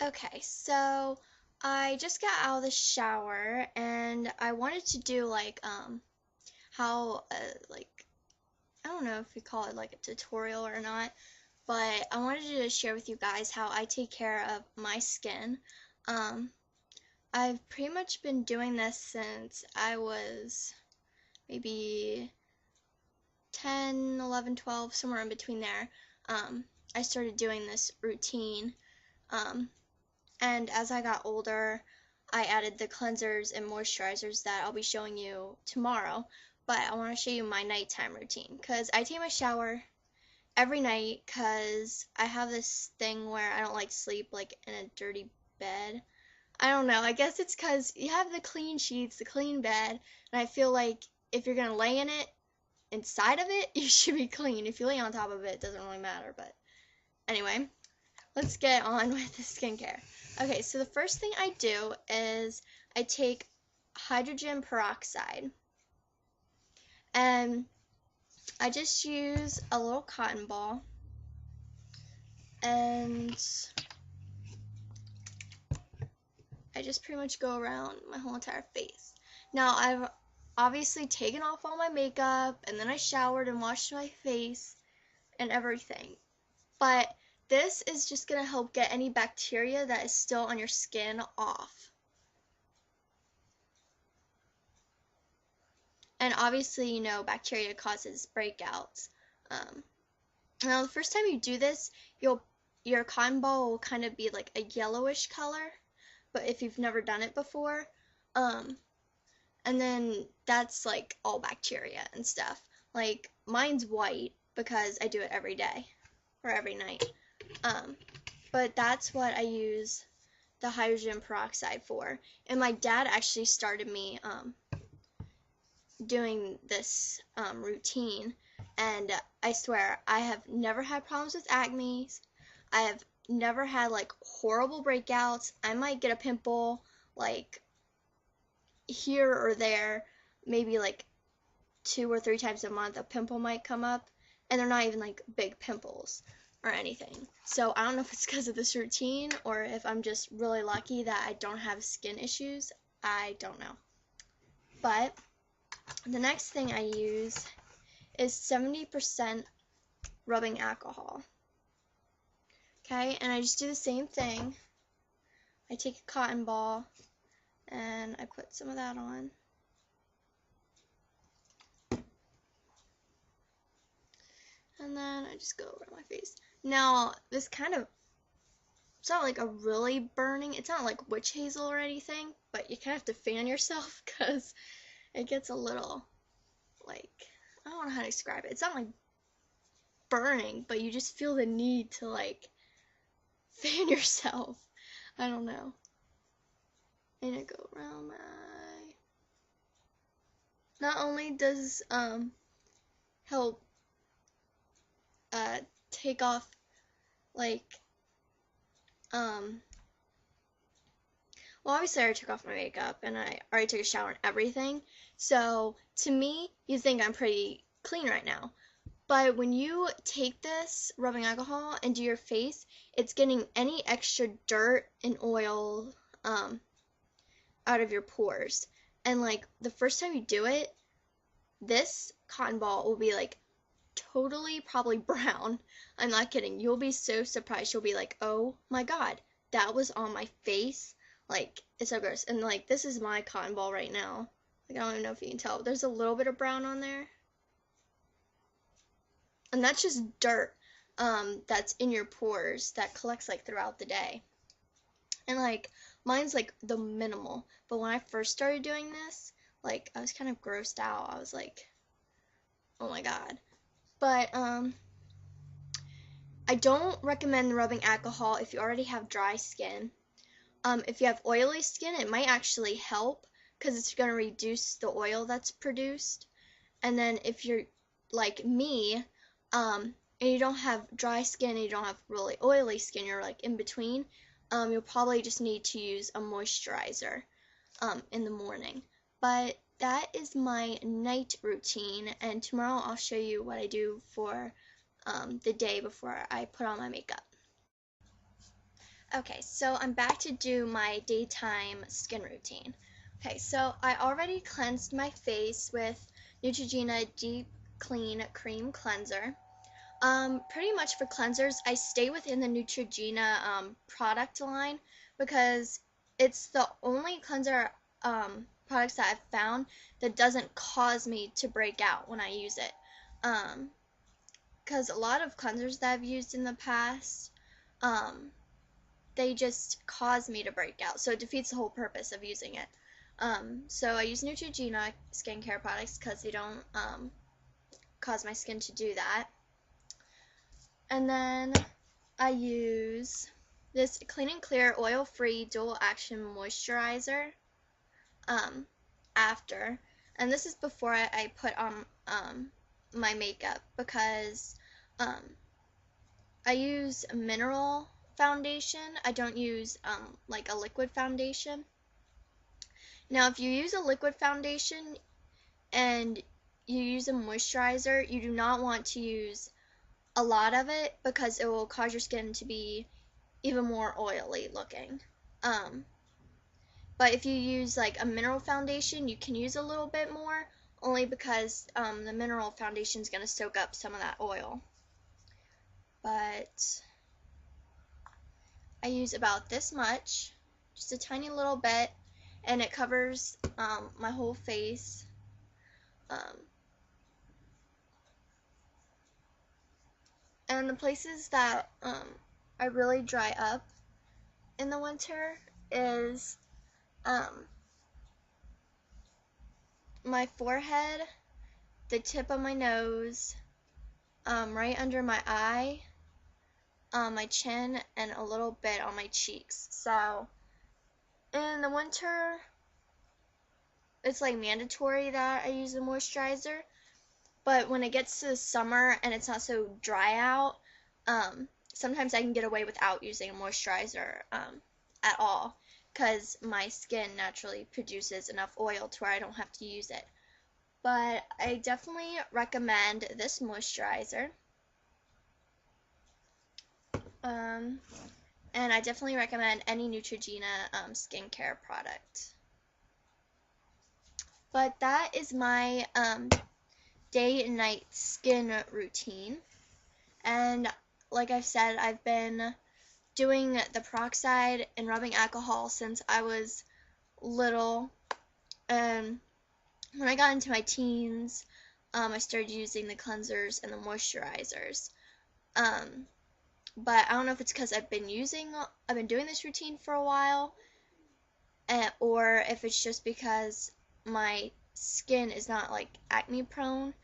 Okay, so I just got out of the shower and I wanted to do how I don't know if you call it like a tutorial or not, but I wanted to share with you guys how I take care of my skin. Um, I've pretty much been doing this since I was maybe 10, 11, 12, somewhere in between there. I started doing this routine. Um, And as I got older, I added the cleansers and moisturizers that I'll be showing you tomorrow. But I want to show you my nighttime routine because I take my shower every night because I have this thing where I don't like to sleep like in a dirty bed. I don't know. I guess it's because you have the clean sheets, the clean bed, and I feel like if you're gonna lay in it, inside of it, you should be clean. If you lay on top of it, it doesn't really matter. But anyway, let's get on with the skincare. Okay, so the first thing I do is I take hydrogen peroxide and I just use a little cotton ball and I just pretty much go around my whole entire face. Now I've obviously taken off all my makeup and then I showered and washed my face and everything. But this is just going to help get any bacteria that is still on your skin off. And obviously, you know, bacteria causes breakouts. Um, Now, the first time you do this, your cotton ball will kind of be like a yellowish color, but if you've never done it before, um, and then that's like all bacteria and stuff. Like mine's white because I do it every day or every night. Um, but that's what I use the hydrogen peroxide for. And my dad actually started me doing this routine, and I swear I have never had problems with acne. I have never had like horrible breakouts. I might get a pimple like here or there, maybe like 2 or 3 times a month a pimple might come up, and they're not even like big pimples or anything. So I don't know if it's because of this routine or if I'm just really lucky that I don't have skin issues. I don't know. But the next thing I use is 70% rubbing alcohol. Okay, and I just do the same thing. I take a cotton ball and I put some of that on. And then I just go over my face. Now, this kind of, it's not like a really burning, it's not like witch hazel or anything, but you kind of have to fan yourself because it gets a little, like, I don't know how to describe it. It's not like burning, but you just feel the need to, like, fan yourself. I don't know. And I go around my eye. Not only does help take off like well, obviously I already took off my makeup and I already took a shower and everything, so to me you think I'm pretty clean right now. But when you take this rubbing alcohol into your face, it's getting any extra dirt and oil out of your pores. And like the first time you do it, this cotton ball will be like totally probably brown. I'm not kidding. You'll be so surprised. You'll be like, oh my god, that was on my face. Like, it's so gross. And like, this is my cotton ball right now. Like, I don't even know if you can tell. There's a little bit of brown on there. And that's just dirt that's in your pores that collects like throughout the day. And like, mine's like the minimal. But when I first started doing this, like, I was kind of grossed out. I was like, oh my god. But I don't recommend rubbing alcohol if you already have dry skin. If you have oily skin, it might actually help because it's going to reduce the oil that's produced. And then if you're like me, and you don't have dry skin and you don't have really oily skin, you're like in between, you'll probably just need to use a moisturizer in the morning. But that is my night routine, and tomorrow I'll show you what I do for the day before I put on my makeup. Okay, so I'm back to do my daytime skin routine. Okay, so I already cleansed my face with Neutrogena Deep Clean Cream Cleanser. Pretty much for cleansers, I stay within the Neutrogena product line because it's the only cleanser products that I've found that doesn't cause me to break out when I use it. Because a lot of cleansers that I've used in the past, they just cause me to break out, so it defeats the whole purpose of using it. So I use Neutrogena skincare products because they don't cause my skin to do that. And then I use this Clean and Clear Oil-Free Dual Action Moisturizer after. And this is before I put on my makeup because I use mineral foundation. I don't use like a liquid foundation. Now, if you use a liquid foundation and you use a moisturizer, you do not want to use a lot of it because it will cause your skin to be even more oily looking. But if you use like a mineral foundation, you can use a little bit more, only because the mineral foundation is going to soak up some of that oil. But I use about this much, just a tiny little bit, and it covers my whole face. And the places that I really dry up in the winter is my forehead, the tip of my nose, right under my eye, my chin, and a little bit on my cheeks. So in the winter, it's like mandatory that I use a moisturizer. But when it gets to the summer and it's not so dry out, sometimes I can get away without using a moisturizer at all because my skin naturally produces enough oil to where I don't have to use it. But I definitely recommend this moisturizer. And I definitely recommend any Neutrogena skincare product. But that is my day and night skin routine. And like I've said, I've been doing the peroxide and rubbing alcohol since I was little. And when I got into my teens, I started using the cleansers and the moisturizers. But I don't know if it's because I've been doing this routine for a while, or if it's just because my skin is not like acne prone.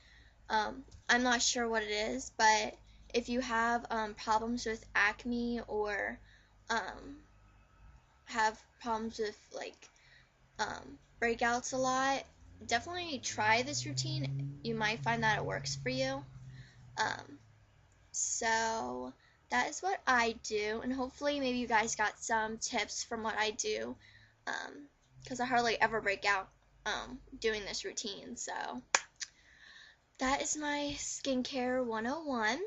I'm not sure what it is, but if you have problems with acne or have problems with like breakouts a lot, definitely try this routine. You might find that it works for you. So that is what I do, and hopefully maybe you guys got some tips from what I do, because I hardly ever break out doing this routine. So that is my skincare 101.